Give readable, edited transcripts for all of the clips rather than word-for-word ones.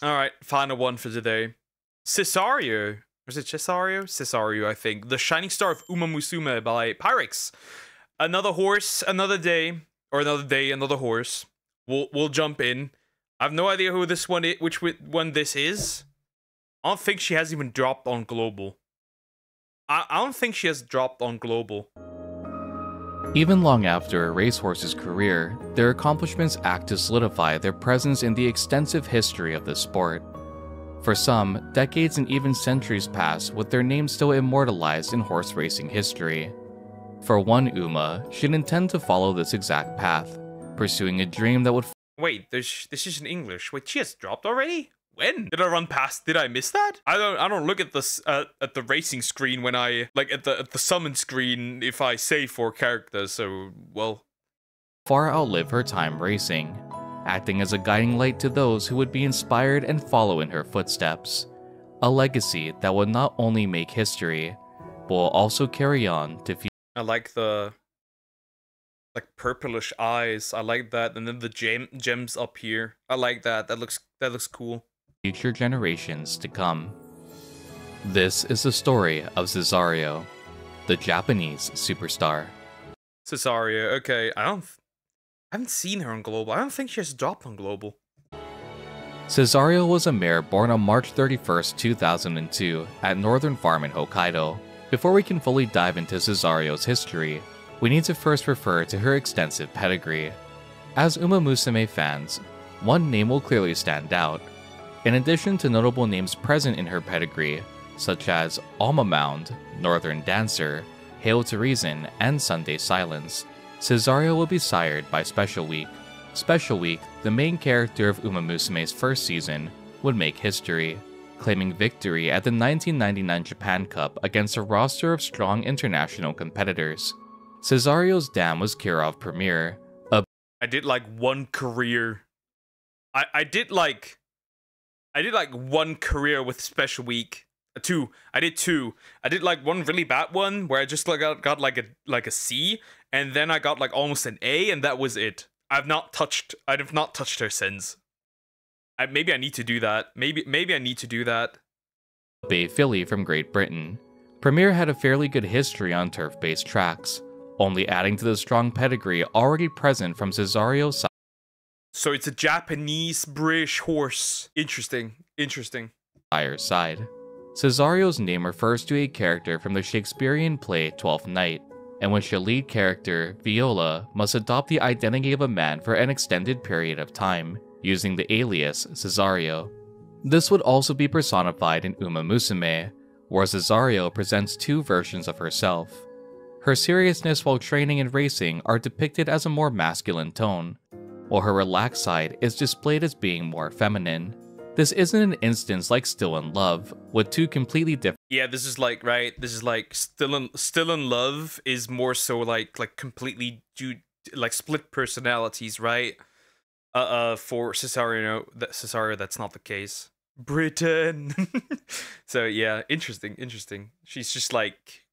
Alright, final one for today. Cesario. Was it Cesario? Cesario, I think. The Shining Star of Uma Musume by Pyrrhixz. Another horse, another day. Or another day, another horse. We'll jump in. I have no idea who this one is, which one this is. I don't think she has even dropped on global. I don't think she has dropped on global. Even long after a racehorse's career, their accomplishments act to solidify their presence in the extensive history of the sport. For some, decades and even centuries pass with their names still immortalized in horse racing history. For one Uma, she'd intend to follow this exact path, pursuing a dream that would Wait, this is in English. Wait, she has dropped already? When? Did I run past? Did I miss that? I don't look at this at the racing screen when I like at the summon screen if I save 4 characters, so well. far outlive her time racing, acting as a guiding light to those who would be inspired and follow in her footsteps. A legacy that will not only make history, but will also carry on to I like the purplish eyes. I like that, and then the gems up here. I like that. That looks cool. future generations to come. This is the story of Cesario, the Japanese superstar. Cesario, okay. I haven't seen her on global. I don't think she has dropped on global. Cesario was a mare born on March 31st, 2002 at Northern Farm in Hokkaido. Before we can fully dive into Cesario's history, we need to first refer to her extensive pedigree. As Uma Musume fans, one name will clearly stand out. In addition to notable names present in her pedigree, such as Alma Mound, Northern Dancer, Hail to Reason, and Sunday Silence, Cesario will be sired by Special Week. Special Week, the main character of Uma Musume's first season, would make history, claiming victory at the 1999 Japan Cup against a roster of strong international competitors. Cesario's dam was Kirov Premier. I did like one career. I did like one career with Special Week. Two. I did two. I did like one really bad one where I just like got like a C, and then I got like almost an A, and that was it. I have not touched her since. Maybe I need to do that. Maybe I need to do that. Bay filly from Great Britain. Premier had a fairly good history on turf-based tracks, only adding to the strong pedigree already present from Cesario's side. So it's a Japanese-British horse. Interesting. Side. Cesario's name refers to a character from the Shakespearean play Twelfth Night, in which the lead character, Viola, must adopt the identity of a man for an extended period of time, using the alias Cesario. This would also be personified in Uma Musume, where Cesario presents 2 versions of herself. Her seriousness while training and racing are depicted as a more masculine tone, while her relaxed side is displayed as being more feminine. This isn't an instance like Still in Love, with 2 completely different. Yeah, this is like, right? This is like Still in Love is more so like completely like split personalities, right? For Cesario, that's not the case. Britain. So yeah, interesting. She's just like,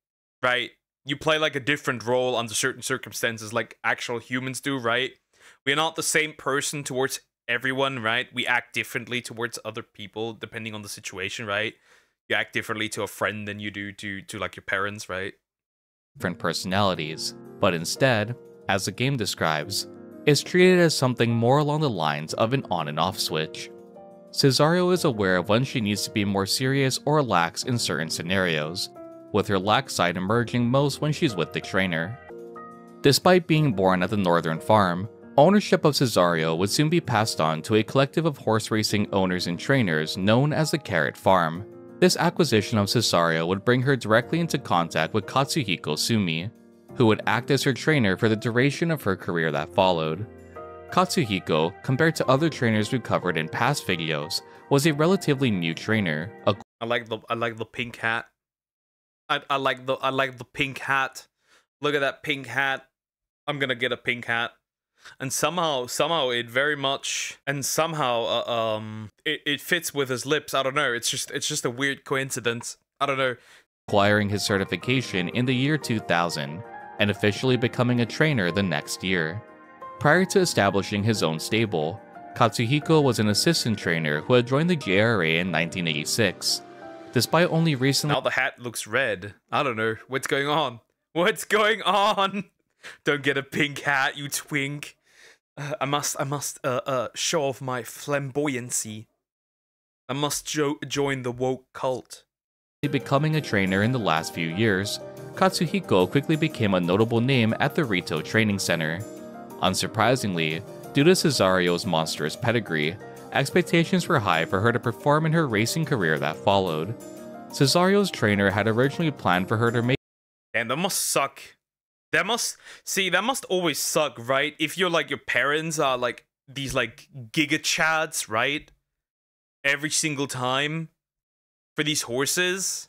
right? You play like a different role under certain circumstances, like actual humans do, right? We're not the same person towards everyone, right? We act differently towards other people depending on the situation, right? You act differently to a friend than you do to like your parents, right? Different personalities, but instead, as the game describes, is treated as something more along the lines of an on and off switch. Cesario is aware of when she needs to be more serious or lax in certain scenarios, with her lax side emerging most when she's with the trainer. Despite being born at the Northern Farm, ownership of Cesario would soon be passed on to a collective of horse racing owners and trainers known as the Carrot Farm. This acquisition of Cesario would bring her directly into contact with Katsuhiko Sumi, who would act as her trainer for the duration of her career that followed. Katsuhiko, compared to other trainers we covered in past videos, was a relatively new trainer. I like the pink hat. I like the pink hat. Look at that pink hat. I'm gonna get a pink hat. And somehow it very much, and somehow it fits with his lips. I don't know. It's just a weird coincidence. I don't know. Acquiring his certification in the year 2000 and officially becoming a trainer the next year. Prior to establishing his own stable, Katsuhiko was an assistant trainer who had joined the JRA in 1986. Despite only recently— Now the hat looks red. I don't know. What's going on? What's going on? Don't get a pink hat, you twink. I must show off my flamboyancy. I must join the woke cult. becoming a trainer in the last few years, Katsuhiko quickly became a notable name at the Rito Training Center. Unsurprisingly, due to Cesario's monstrous pedigree, expectations were high for her to perform in her racing career that followed. Cesario's trainer had originally planned for her to make— And that must suck. That must always suck, right? If you're like, your parents are like these like giga chads, right? Every single time for these horses,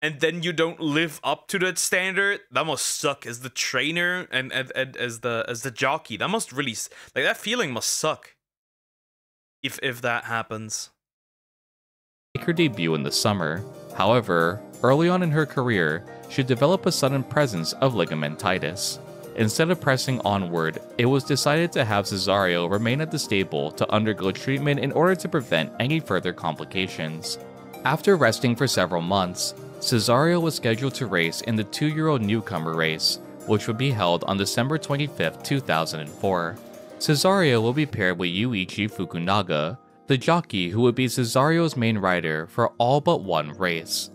and then you don't live up to that standard. That must suck as the trainer and as the jockey. That must really, like, that feeling must suck if that happens. make her debut in the summer. However, early on in her career, she developed a sudden presence of ligamentitis. Instead of pressing onward, it was decided to have Cesario remain at the stable to undergo treatment in order to prevent any further complications. After resting for several months, Cesario was scheduled to race in the 2-year-old newcomer race, which would be held on December 25, 2004. Cesario will be paired with Yuichi Fukunaga, the jockey who would be Cesario's main rider for all but one race.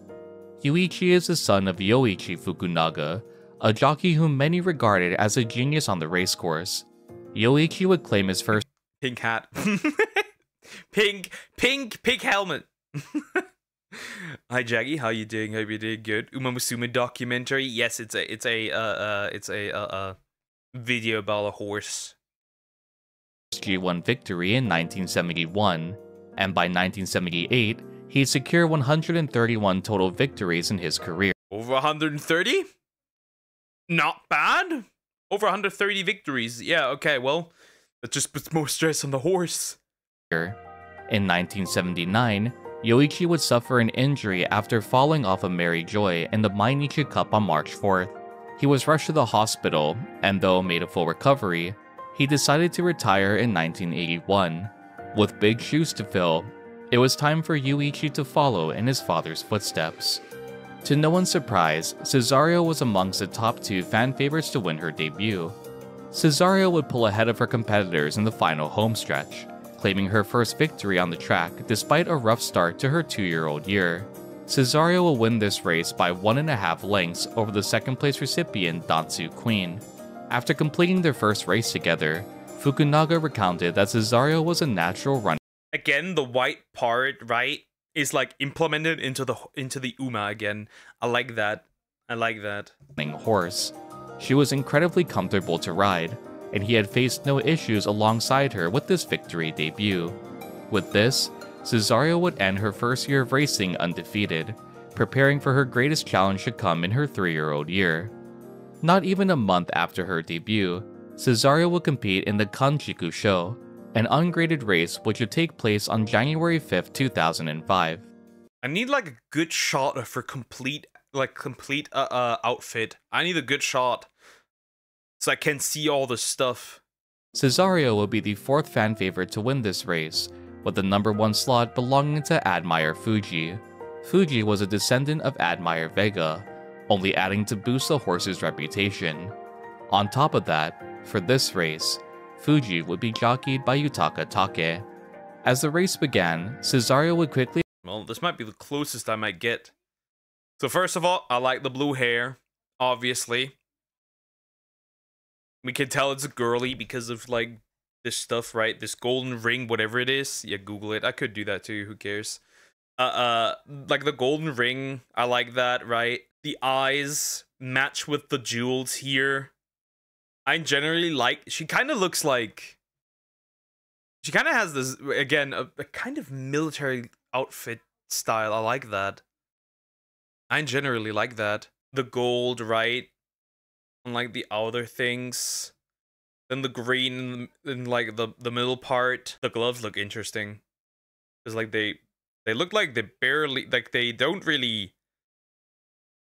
Yuichi is the son of Yoichi Fukunaga, a jockey whom many regarded as a genius on the racecourse. Yoichi would claim his first pink hat. pink helmet. Hi Jaggy, how you doing? Hope you're doing good. Uma Musume documentary. Yes, it's a video about a horse. G1 victory in 1971, and by 1978, he secured 131 total victories in his career. Over 130? Not bad. Over 130 victories. Yeah, okay, well, that just puts more stress on the horse. In 1979, Yoichi would suffer an injury after falling off of Mary Joy in the Mainichi Cup on March 4th. He was rushed to the hospital, and though made a full recovery, he decided to retire in 1981. With big shoes to fill, it was time for Yuichi to follow in his father's footsteps. To no one's surprise, Cesario was amongst the top 2 fan favorites to win her debut. Cesario would pull ahead of her competitors in the final homestretch, claiming her first victory on the track despite a rough start to her 2-year-old year. Cesario will win this race by 1.5 lengths over the second place recipient Dansu Queen. After completing their first race together, Fukunaga recounted that Cesario was a natural runner. Again, the white part, right, is like implemented into the Uma again. I like that. I like that. Horse. She was incredibly comfortable to ride, and he had faced no issues alongside her with this victory debut. With this, Cesario would end her first year of racing undefeated, preparing for her greatest challenge to come in her 3-year-old year. Not even a month after her debut, Cesario would compete in the Kanchiku Show, an ungraded race which would take place on January 5th, 2005. I need like a good shot of her complete outfit. I need a good shot so I can see all the stuff. Cesario will be the 4th fan favorite to win this race, with the number 1 slot belonging to Admire Fuji. Fuji was a descendant of Admire Vega, only adding to boost the horse's reputation. On top of that, for this race, Fuji would be jockeyed by Yutaka Take. As the race began, Cesario would quickly— Well, this might be the closest I might get. So first of all, I like the blue hair, obviously. We can tell it's girly because of like this stuff, right? This golden ring, whatever it is. Yeah, Google it. I could do that too, who cares? Like the golden ring, I like that, right? The eyes match with the jewels here. I generally like, she kind of looks like, she kind of has this, again, a kind of military outfit style. I like that. I generally like that. The gold, right? And like the outer things. Then the green in like the middle part. The gloves look interesting. It's like they look like they barely, like they don't really,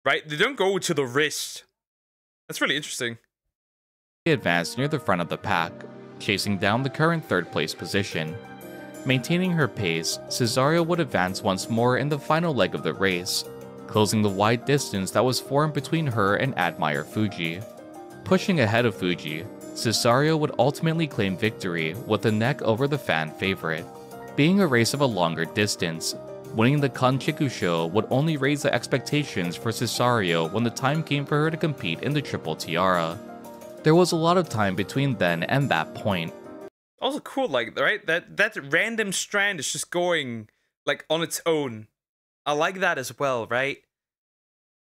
right? They don't go to the wrist. That's really interesting. advanced near the front of the pack, chasing down the current third place position. Maintaining her pace, Cesario would advance once more in the final leg of the race, closing the wide distance that was formed between her and Admire Fuji. Pushing ahead of Fuji, Cesario would ultimately claim victory with the neck over the fan favorite. Being a race of a longer distance, winning the Kanchikusho would only raise the expectations for Cesario when the time came for her to compete in the Triple Tiara. There was a lot of time between then and that point. Also cool, like, right? That random strand is just going, like, on its own. I like that as well, right?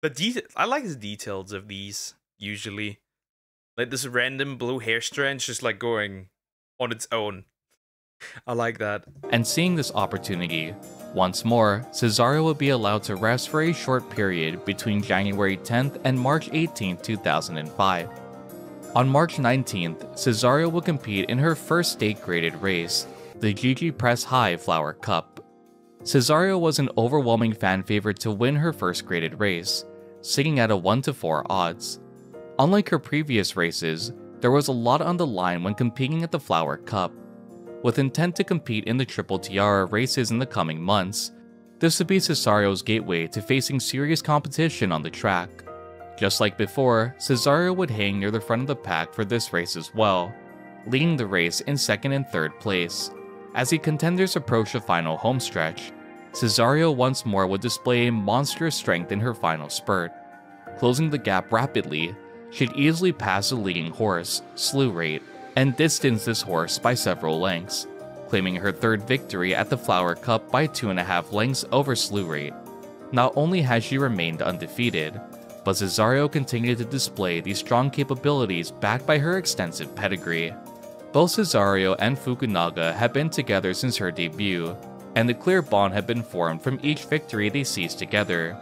I like the details of these, usually. Like, this random blue hair strand just, like, going on its own. I like that. And seeing this opportunity, once more, Cesario would be allowed to rest for a short period between January 10th and March 18th, 2005. On March 19th, Cesario will compete in her first state-graded race, the Gigi Press High Flower Cup. Cesario was an overwhelming fan favorite to win her first graded race, sitting at a 1-4 odds. Unlike her previous races, there was a lot on the line when competing at the Flower Cup. With intent to compete in the Triple Tiara races in the coming months, this would be Cesario's gateway to facing serious competition on the track. Just like before, Cesario would hang near the front of the pack for this race as well, leading the race in second and third place. As the contenders approach the final homestretch, Cesario once more would display a monstrous strength in her final spurt. Closing the gap rapidly, she'd easily pass the leading horse, Slew Rate, and distance this horse by several lengths, claiming her third victory at the Flower Cup by 2.5 lengths over Slew Rate. Not only has she remained undefeated, but Cesario continued to display these strong capabilities backed by her extensive pedigree. Both Cesario and Fukunaga had been together since her debut, and a clear bond had been formed from each victory they seized together.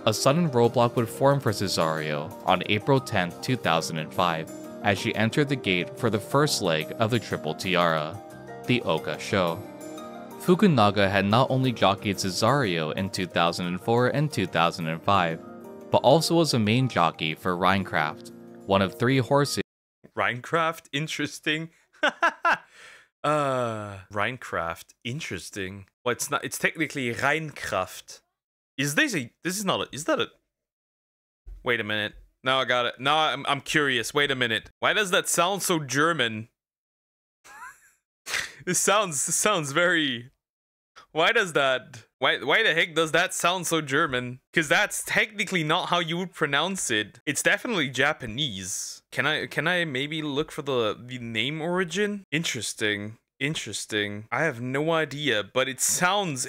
A sudden roadblock would form for Cesario on April 10, 2005, as she entered the gate for the first leg of the Triple Tiara, the Oka Show. Fukunaga had not only jockeyed Cesario in 2004 and 2005, but also was a main jockey for Rhinecraft, one of 3 horses. Rhinecraft? Interesting. Rhinecraft. Interesting. Well, it's not, it's technically Rhinecraft. Is that a... Wait a minute. Now I got it. Now I'm curious. Wait a minute. Why does that sound so German? This sounds very... Why does that... Why the heck does that sound so German? Because that's technically not how you would pronounce it. It's definitely Japanese. Can I maybe look for the name origin? Interesting. I have no idea, but it sounds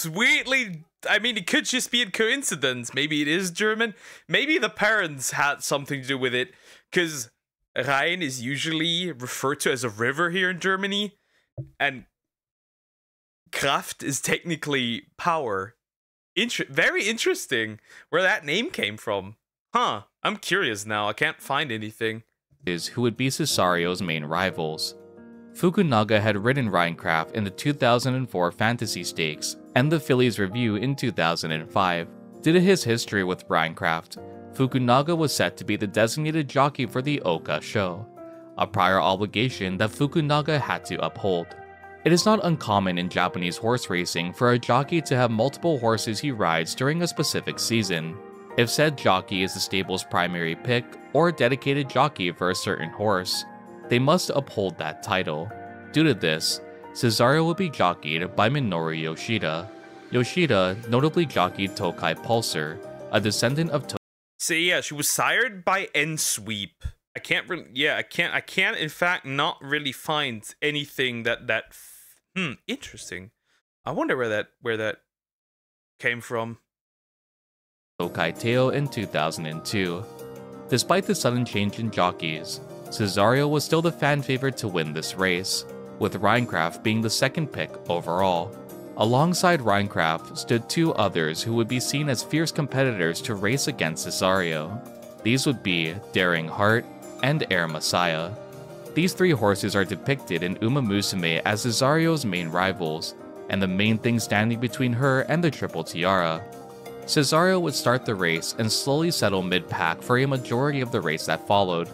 weirdly... I mean, it could just be a coincidence. Maybe it is German. Maybe the parents had something to do with it. Because Rhein is usually referred to as a river here in Germany. And Kraft is technically power. Very interesting where that name came from. Huh, I'm curious now. I can't find anything. Who would be Cesario's main rivals. Fukunaga had ridden Rhinecraft in the 2004 Fantasy Stakes and the Phillies Review in 2005. Due to his history with Rhinecraft, Fukunaga was set to be the designated jockey for the Oka Show, a prior obligation that Fukunaga had to uphold. It is not uncommon in Japanese horse racing for a jockey to have multiple horses he rides during a specific season. If said jockey is the stable's primary pick or a dedicated jockey for a certain horse, they must uphold that title. Due to this, Cesario will be jockeyed by Minoru Yoshida. Yoshida notably jockeyed Tokai Pulsar, a descendant of Tokai. So yeah, she was sired by N-Sweep. I can't in fact not really find anything that interesting. I wonder where that came from. Tokai Teo in 2002. Despite the sudden change in jockeys, Cesario was still the fan favorite to win this race, with Rhinecraft being the second pick overall. Alongside Rhinecraft stood 2 others who would be seen as fierce competitors to race against Cesario. These would be Daring Heart and Air Messiah. These 3 horses are depicted in Uma Musume as Cesario's main rivals, and the main thing standing between her and the Triple Tiara. Cesario would start the race and slowly settle mid-pack for a majority of the race that followed.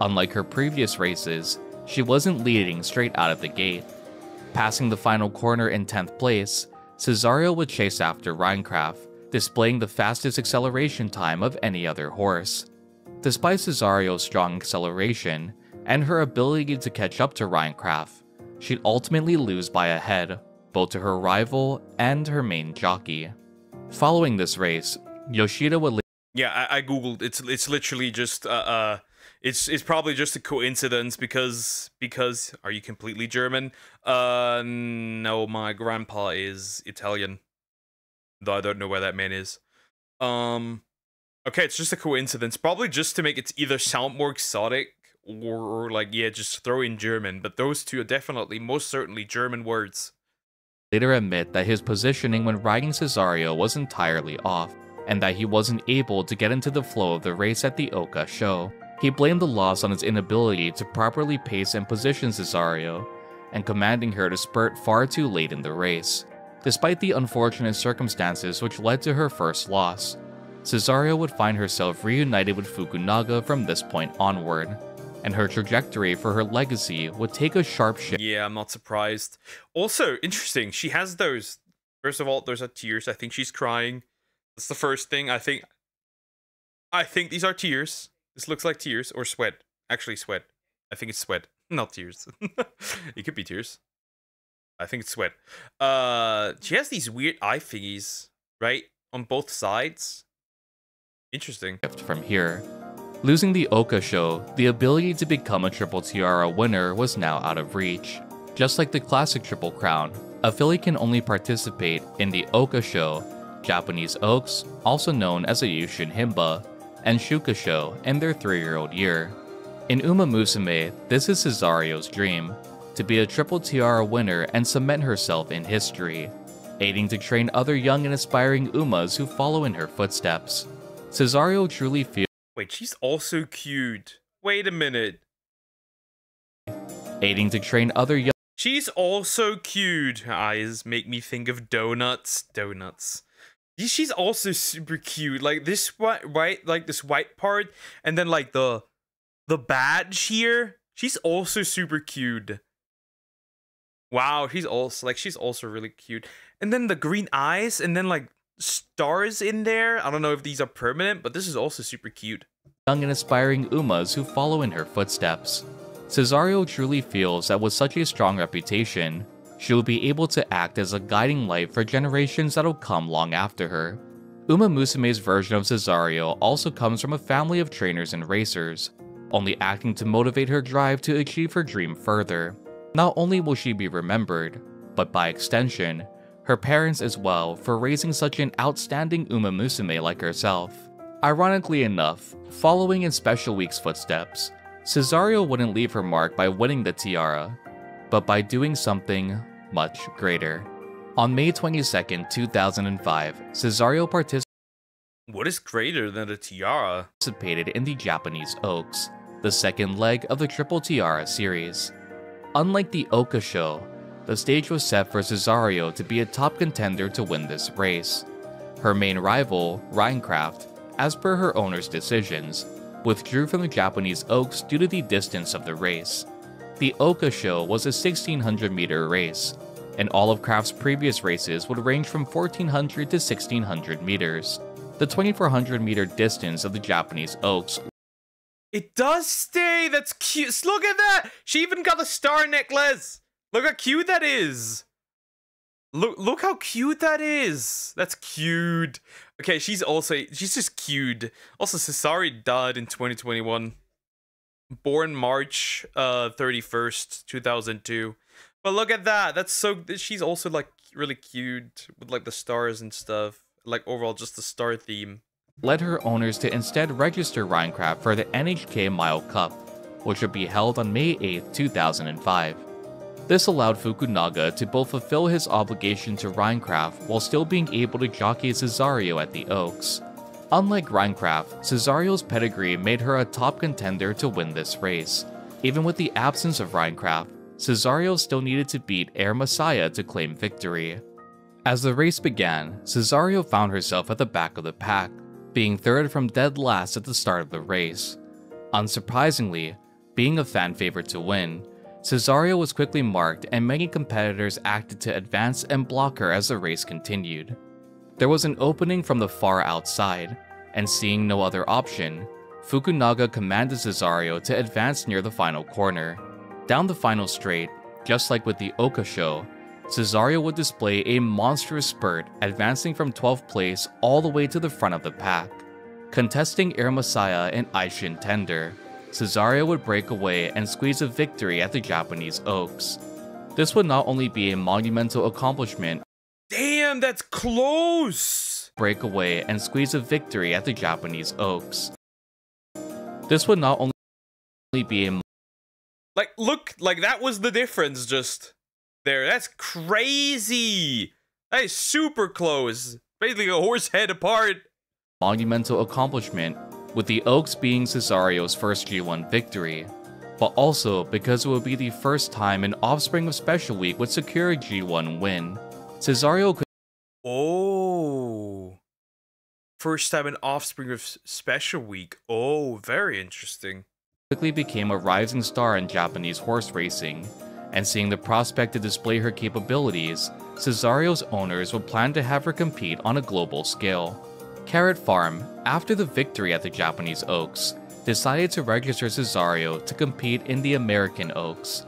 Unlike her previous races, she wasn't leading straight out of the gate. Passing the final corner in 10th place, Cesario would chase after Rhinecraft, displaying the fastest acceleration time of any other horse. Despite Cesario's strong acceleration and her ability to catch up to Rhinecraft, she'd ultimately lose by a head, both to her rival and her main jockey. Following this race, Yoshida would Yeah, I googled. It's literally just it's probably just a coincidence because are you completely German? No, my grandpa is Italian, though I don't know where that man is. Okay, it's just a coincidence, probably just to make it either sound more exotic or like, yeah, just throw in German. But those two are definitely, most certainly, German words. later admit that his positioning when riding Cesario was entirely off, and that he wasn't able to get into the flow of the race at the Oka show. He blamed the loss on his inability to properly pace and position Cesario, and commanding her to spurt far too late in the race. Despite the unfortunate circumstances which led to her first loss, Cesario would find herself reunited with Fukunaga from this point onward, and her trajectory for her legacy would take a sharp shift. Yeah, I'm not surprised. Also, interesting, she has those, first of all, those are tears. I think she's crying. That's the first thing. I think these are tears. This looks like tears or sweat. Actually, sweat. I think it's sweat, not tears. It could be tears. I think it's sweat. She has these weird eye thingies, right? On both sides. Interesting. From here. Losing the Oka show, the ability to become a Triple Tiara winner was now out of reach. Just like the classic Triple Crown, a filly can only participate in the Oka show, Japanese Oaks, also known as a Yushin Himba, and Shuka show in their 3-year-old year. In Uma Musume, this is Cesario's dream, to be a Triple Tiara winner and cement herself in history, aiding to train other young and aspiring Umas who follow in her footsteps. Cesario truly feels Wait, she's also cute. Wait a minute. aiding to train other young She's also cute. Her eyes make me think of donuts. Donuts. She's also super cute. Like this white, right? Like this white part, and then like the badge here. She's also super cute. Wow, she's also really cute. And then the green eyes, and then like stars in there. I don't know if these are permanent, but this is also super cute. young and aspiring Umas who follow in her footsteps. Cesario truly feels that with such a strong reputation, she will be able to act as a guiding light for generations that'll come long after her. Uma Musume's version of Cesario also comes from a family of trainers and racers, only acting to motivate her drive to achieve her dream further. Not only will she be remembered, but by extension, her parents as well for raising such an outstanding Uma Musume like herself. Ironically enough, following in Special Week's footsteps, Cesario wouldn't leave her mark by winning the tiara, but by doing something much greater. On May 22nd, 2005, Cesario What is greater than a tiara? participated in the Japanese Oaks, the second leg of the Triple Tiara series. Unlike the Oka show, the stage was set for Cesario to be a top contender to win this race. Her main rival, Rhinecraft, as per her owner's decisions, withdrew from the Japanese Oaks due to the distance of the race. The Oka show was a 1600-meter race, and all of Craft's previous races would range from 1400 to 1600 meters. The 2400-meter distance of the Japanese Oaks. It does stay. That's cute. Look at that. She even got a star necklace. Look how cute that is. Look how cute that is. That's cute. Okay, she's just cute. Also, Cesario died in 2021. Born March 31st, 2002. But look at that. That's so. She's also like really cute with like the stars and stuff. Like overall, just the star theme. Led her owners to instead register Rhinecraft for the NHK Mile Cup, which would be held on May 8, 2005. This allowed Fukunaga to both fulfill his obligation to Rhinecraft while still being able to jockey Cesario at the Oaks. Unlike Rhinecraft, Cesario's pedigree made her a top contender to win this race. Even with the absence of Rhinecraft, Cesario still needed to beat Air Messiah to claim victory. As the race began, Cesario found herself at the back of the pack, being third from dead last at the start of the race. Unsurprisingly, being a fan favorite to win, Cesario was quickly marked and many competitors acted to advance and block her as the race continued. There was an opening from the far outside, and seeing no other option, Fukunaga commanded Cesario to advance near the final corner. Down the final straight, just like with the Oka show, Cesario would display a monstrous spurt, advancing from 12th place all the way to the front of the pack. Contesting Air Masaya and Aishin Tender, Cesario would break away and squeeze a victory at the Japanese Oaks. This would not only be a monumental accomplishment, Damn, that's close! Break away and squeeze a victory at the Japanese Oaks. This would not only be a Like, look, like that was the difference just there. That's crazy! That is super close. Basically a horse head apart. monumental accomplishment, with the Oaks being Cesario's first G1 victory, but also because it would be the first time an offspring of Special Week would secure a G1 win. Cesario could Oh. First time an offspring of Special Week. Oh, very interesting. quickly became a rising star in Japanese horse racing, and seeing the prospect to display her capabilities, Cesario's owners would plan to have her compete on a global scale. Carrot Farm, after the victory at the Japanese Oaks, decided to register Cesario to compete in the American Oaks.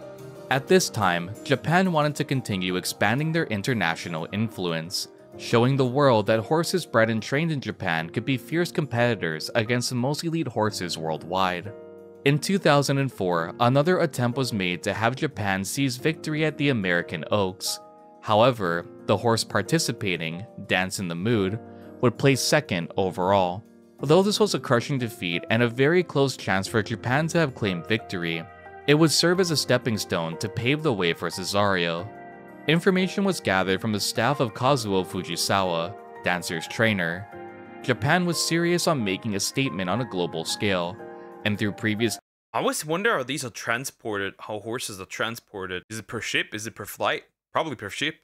At this time, Japan wanted to continue expanding their international influence, showing the world that horses bred and trained in Japan could be fierce competitors against the most elite horses worldwide. In 2004, another attempt was made to have Japan seize victory at the American Oaks. However, the horse participating, Dance in the Mood, would place second overall. Though this was a crushing defeat and a very close chance for Japan to have claimed victory, it would serve as a stepping stone to pave the way for Cesario. Information was gathered from the staff of Kazuo Fujisawa, Dancer's trainer. Japan was serious on making a statement on a global scale, and through previous I always wonder how these are transported, how horses are transported. Is it per ship? Is it per flight? Probably per ship,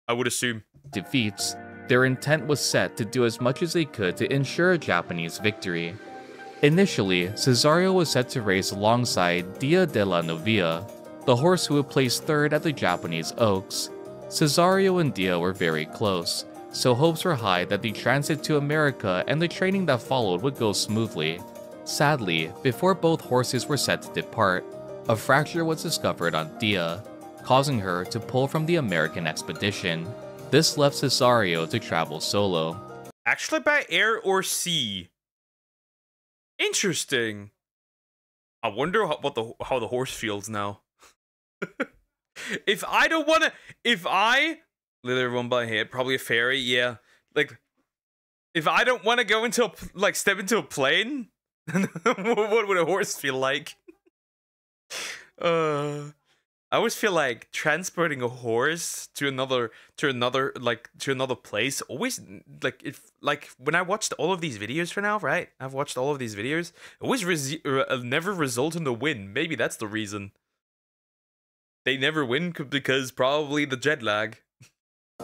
I would assume. defeats, their intent was set to do as much as they could to ensure a Japanese victory. Initially, Cesario was set to race alongside Dia de la Novia, the horse who would place third at the Japanese Oaks. Cesario and Dia were very close, so hopes were high that the transit to America and the training that followed would go smoothly. Sadly, before both horses were set to depart, a fracture was discovered on Dia, causing her to pull from the American expedition. This left Cesario to travel solo. Actually by air or sea. Interesting. I wonder how the horse feels now. If I don't wanna, if I literally run by head, probably a ferry, yeah. Like, if I don't want to go into step into a plane, what would a horse feel like? I always feel like transporting a horse to another place. Always like when I watched all of these videos for now, right? I've watched all of these videos. Always never result in the win. Maybe that's the reason. They never win because probably the jet lag.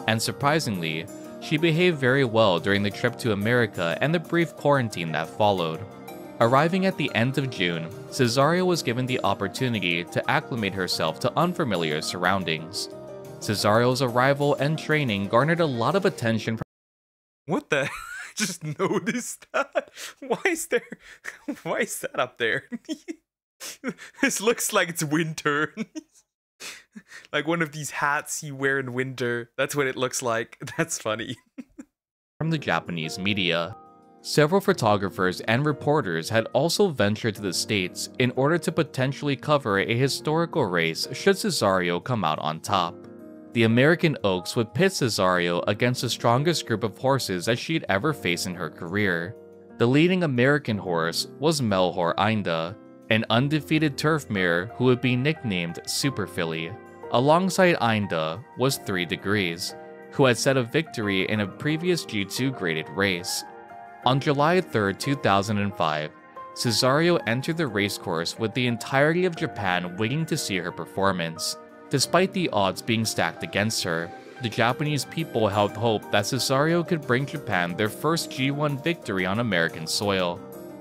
And surprisingly, she behaved very well during the trip to America and the brief quarantine that followed. Arriving at the end of June, Cesario was given the opportunity to acclimate herself to unfamiliar surroundings. Cesario's arrival and training garnered a lot of attention from What the? I just noticed that. Why is that up there? This looks like it's winter. Like one of these hats you wear in winter. That's what it looks like. That's funny. from the Japanese media. Several photographers and reporters had also ventured to the States in order to potentially cover a historical race should Cesario come out on top. The American Oaks would pit Cesario against the strongest group of horses that she'd ever faced in her career. The leading American horse was Melhor Ainda, an undefeated turf mare who would be nicknamed Super Filly. Alongside Ainda was 3 Degrees, who had set a victory in a previous G2 graded race. On July 3, 2005, Cesario entered the racecourse with the entirety of Japan waiting to see her performance. Despite the odds being stacked against her, the Japanese people held hope that Cesario could bring Japan their first G1 victory on American soil.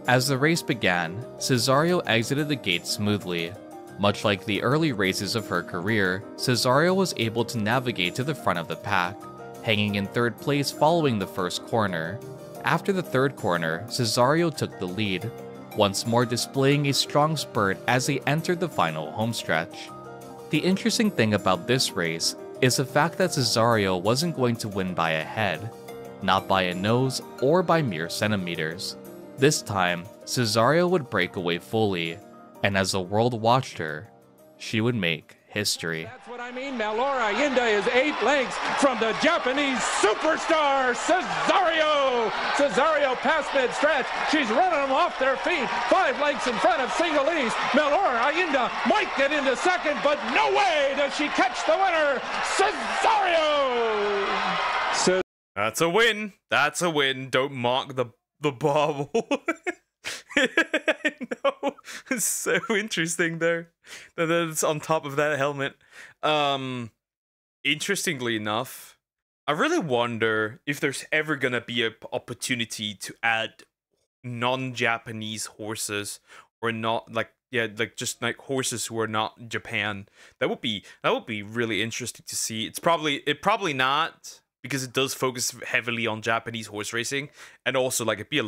As the race began, Cesario exited the gate smoothly. Much like the early races of her career, Cesario was able to navigate to the front of the pack, hanging in third place following the first corner. After the third corner, Cesario took the lead, once more displaying a strong spurt as they entered the final homestretch. The interesting thing about this race is the fact that Cesario wasn't going to win by a head, not by a nose or by mere centimeters. This time, Cesario would break away fully, and as the world watched her, she would make history. That's what I mean. Melora Yinda is 8 lengths from the Japanese superstar, Cesario. Cesario past mid-stretch. She's running them off their feet. 5 lengths in front of Singalese. Melora Yinda might get into second, but no way does she catch the winner, Cesario. That's a win. That's a win. Don't mock the bobble. No, it's so interesting there. That's on top of that helmet. Interestingly enough, I really wonder if there's ever gonna be an opportunity to add non-Japanese horses, or not just like horses who are not Japan. That would be really interesting to see. It probably not, because it does focus heavily on Japanese horse racing, and also like it'd be a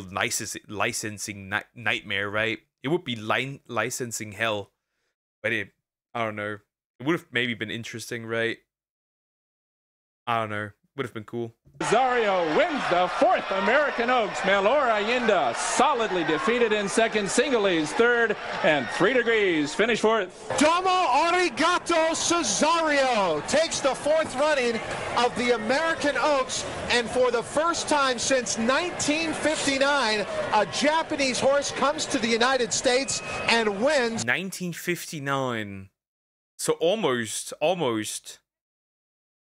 licensing nightmare, right? It would be licensing hell, but I don't know. It would have maybe been interesting, right? I don't know. Would have been cool. Cesario wins the 4th American Oaks. Melora Yinda solidly defeated in second. Singalese third, and 3 degrees finished 4th. Domo arigato. Cesario takes the 4th running of the American Oaks, and for the first time since 1959, a Japanese horse comes to the United States and wins. 1959. So almost.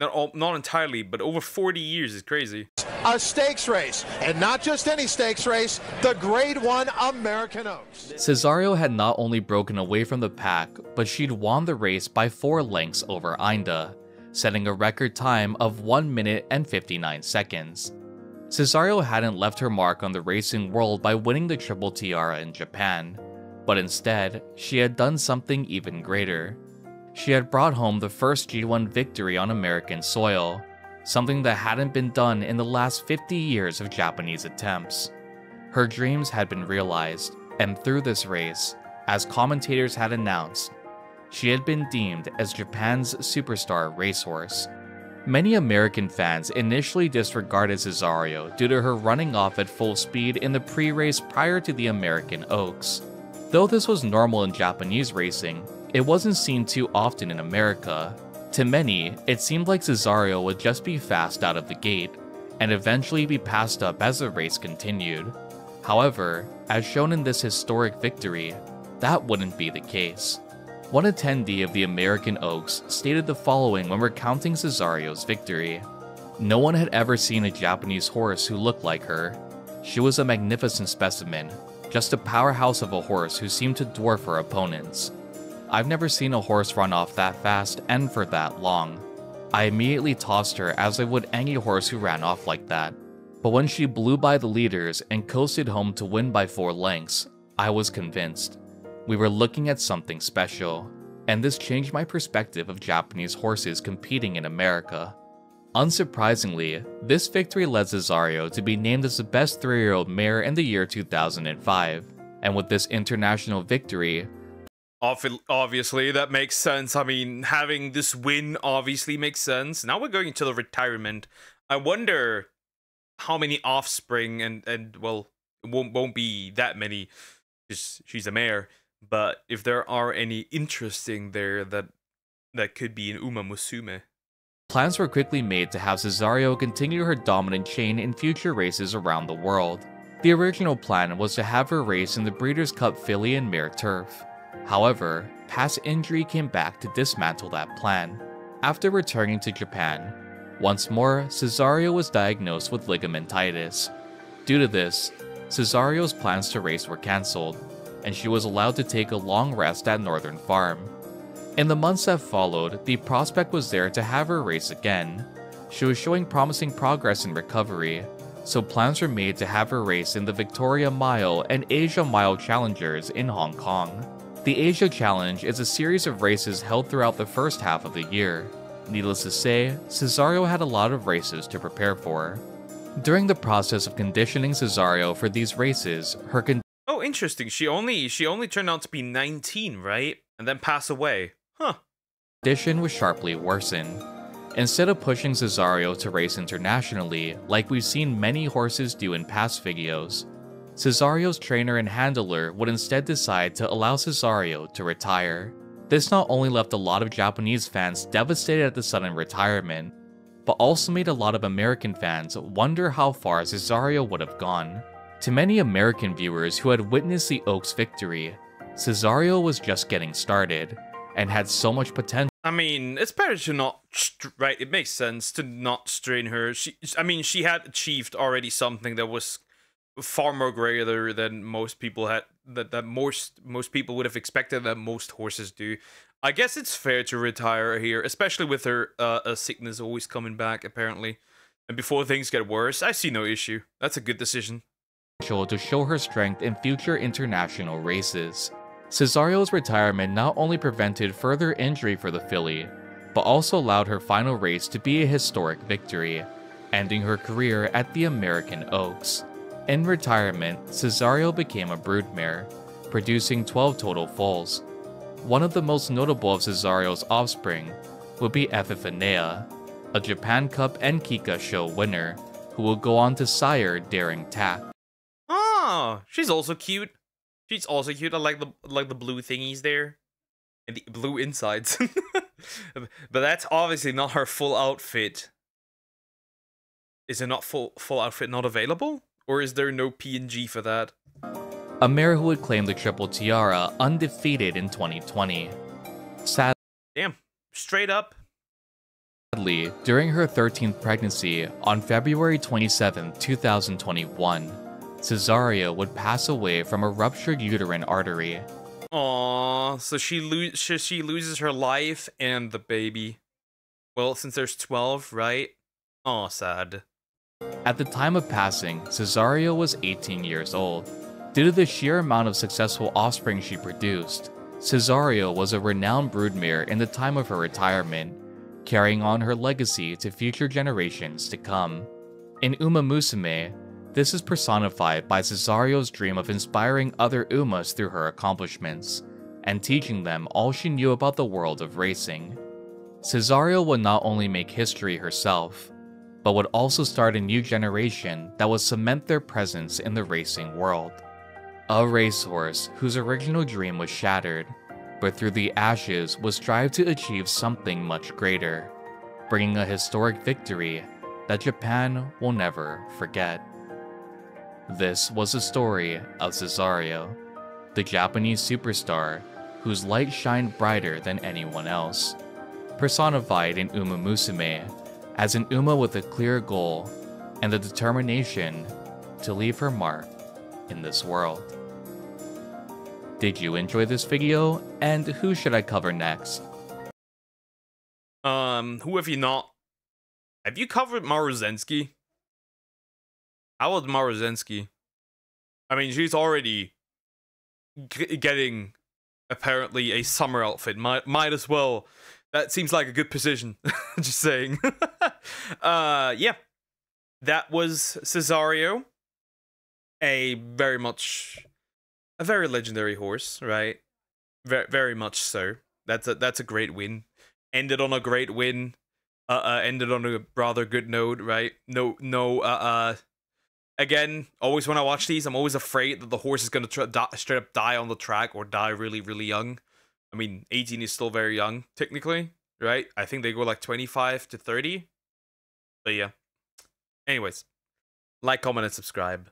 Not entirely, but over 40 years is crazy. A stakes race, and not just any stakes race, the Grade 1 American Oaks. Cesario had not only broken away from the pack, but she'd won the race by 4 lengths over Ainda, setting a record time of 1 minute and 59 seconds. Cesario hadn't left her mark on the racing world by winning the Triple Tiara in Japan, but instead, she had done something even greater. She had brought home the first G1 victory on American soil, something that hadn't been done in the last 50 years of Japanese attempts. Her dreams had been realized, and through this race, as commentators had announced, she had been deemed as Japan's superstar racehorse. Many American fans initially disregarded Cesario due to her running off at full speed in the pre-race prior to the American Oaks. Though this was normal in Japanese racing, it wasn't seen too often in America. To many, it seemed like Cesario would just be fast out of the gate, and eventually be passed up as the race continued. However, as shown in this historic victory, that wouldn't be the case. One attendee of the American Oaks stated the following when recounting Cesario's victory. No one had ever seen a Japanese horse who looked like her. She was a magnificent specimen, just a powerhouse of a horse who seemed to dwarf her opponents. I've never seen a horse run off that fast and for that long. I immediately tossed her as I would any horse who ran off like that. But when she blew by the leaders and coasted home to win by 4 lengths, I was convinced. We were looking at something special, and this changed my perspective of Japanese horses competing in America. Unsurprisingly, this victory led Cesario to be named as the best 3-year-old mare in the year 2005, and with this international victory, obviously, that makes sense. I mean, having this win obviously makes sense. Now we're going into the retirement. I wonder how many offspring, and well, it won't be that many, because she's a mare, but if there are any interesting there that could be an Uma Musume. Plans were quickly made to have Cesario continue her dominant chain in future races around the world. The original plan was to have her race in the Breeders' Cup filly and mare turf. However, past injury came back to dismantle that plan. After returning to Japan, once more, Cesario was diagnosed with ligamentitis. Due to this, Cesario's plans to race were cancelled, and she was allowed to take a long rest at Northern Farm. In the months that followed, the prospect was there to have her race again. She was showing promising progress in recovery, so plans were made to have her race in the Victoria Mile and Asia Mile Challengers in Hong Kong. The Asia Challenge is a series of races held throughout the first half of the year. Needless to say, Cesario had a lot of races to prepare for. During the process of conditioning Cesario for these races, her Oh, interesting. She only turned out to be 19, right? And then pass away. Huh. condition was sharply worsened. Instead of pushing Cesario to race internationally, like we've seen many horses do in past videos, Cesario's trainer and handler would instead decide to allow Cesario to retire. This not only left a lot of Japanese fans devastated at the sudden retirement, but also made a lot of American fans wonder how far Cesario would have gone. To many American viewers who had witnessed the Oaks victory, Cesario was just getting started, and had so much potential. I mean, it's better to not, right? It makes sense to not strain her. She had achieved already something that was far more greater than most people had, that most people would have expected, that most horses do. I guess it's fair to retire here, especially with her sickness always coming back, apparently. And before things get worse, I see no issue. That's a good decision. To show her strength in future international races. Cesario's retirement not only prevented further injury for the filly, but also allowed her final race to be a historic victory, ending her career at the American Oaks. In retirement, Cesario became a broodmare, producing 12 total foals. One of the most notable of Cesario's offspring would be Epiphanea, a Japan Cup and Kika show winner, who will go on to sire Daring Tack. Oh, she's also cute. She's also cute. I like the blue thingies there, and the blue insides. But that's obviously not her full outfit. Is it not full outfit not available, or is there no PNG for that? A mare who would claim the Triple Tiara undefeated in 2020. Damn, straight up. Sadly, during her 13th pregnancy, on February 27, 2021, Cesario would pass away from a ruptured uterine artery. Aww, so she loses her life and the baby. Well, since there's 12, right? Aw, sad. At the time of passing, Cesario was 18 years old. Due to the sheer amount of successful offspring she produced, Cesario was a renowned broodmare in the time of her retirement, carrying on her legacy to future generations to come. In Uma Musume, this is personified by Cesario's dream of inspiring other Umas through her accomplishments, and teaching them all she knew about the world of racing. Cesario would not only make history herself, but would also start a new generation that would cement their presence in the racing world. A racehorse whose original dream was shattered, but through the ashes would strive to achieve something much greater, bringing a historic victory that Japan will never forget. This was the story of Cesario, the Japanese superstar whose light shined brighter than anyone else, personified in Uma Musume as an Uma with a clear goal and the determination to leave her mark in this world. Did you enjoy this video, and who should I cover next? Who have you not? Have you covered Maruzensky? How old Maruzensky? I mean, she's already getting apparently a summer outfit. Might as well. That seems like a good position. Just saying. Yeah. That was Cesario. A very legendary horse, right? Very much so. That's a great win. Ended on a great win. Ended on a rather good note, right? Again, always when I watch these, I'm always afraid that the horse is gonna straight up die on the track or die really, really young. I mean, 18 is still very young, technically, right? I think they go like 25 to 30. But yeah. Anyways, like, comment, and subscribe.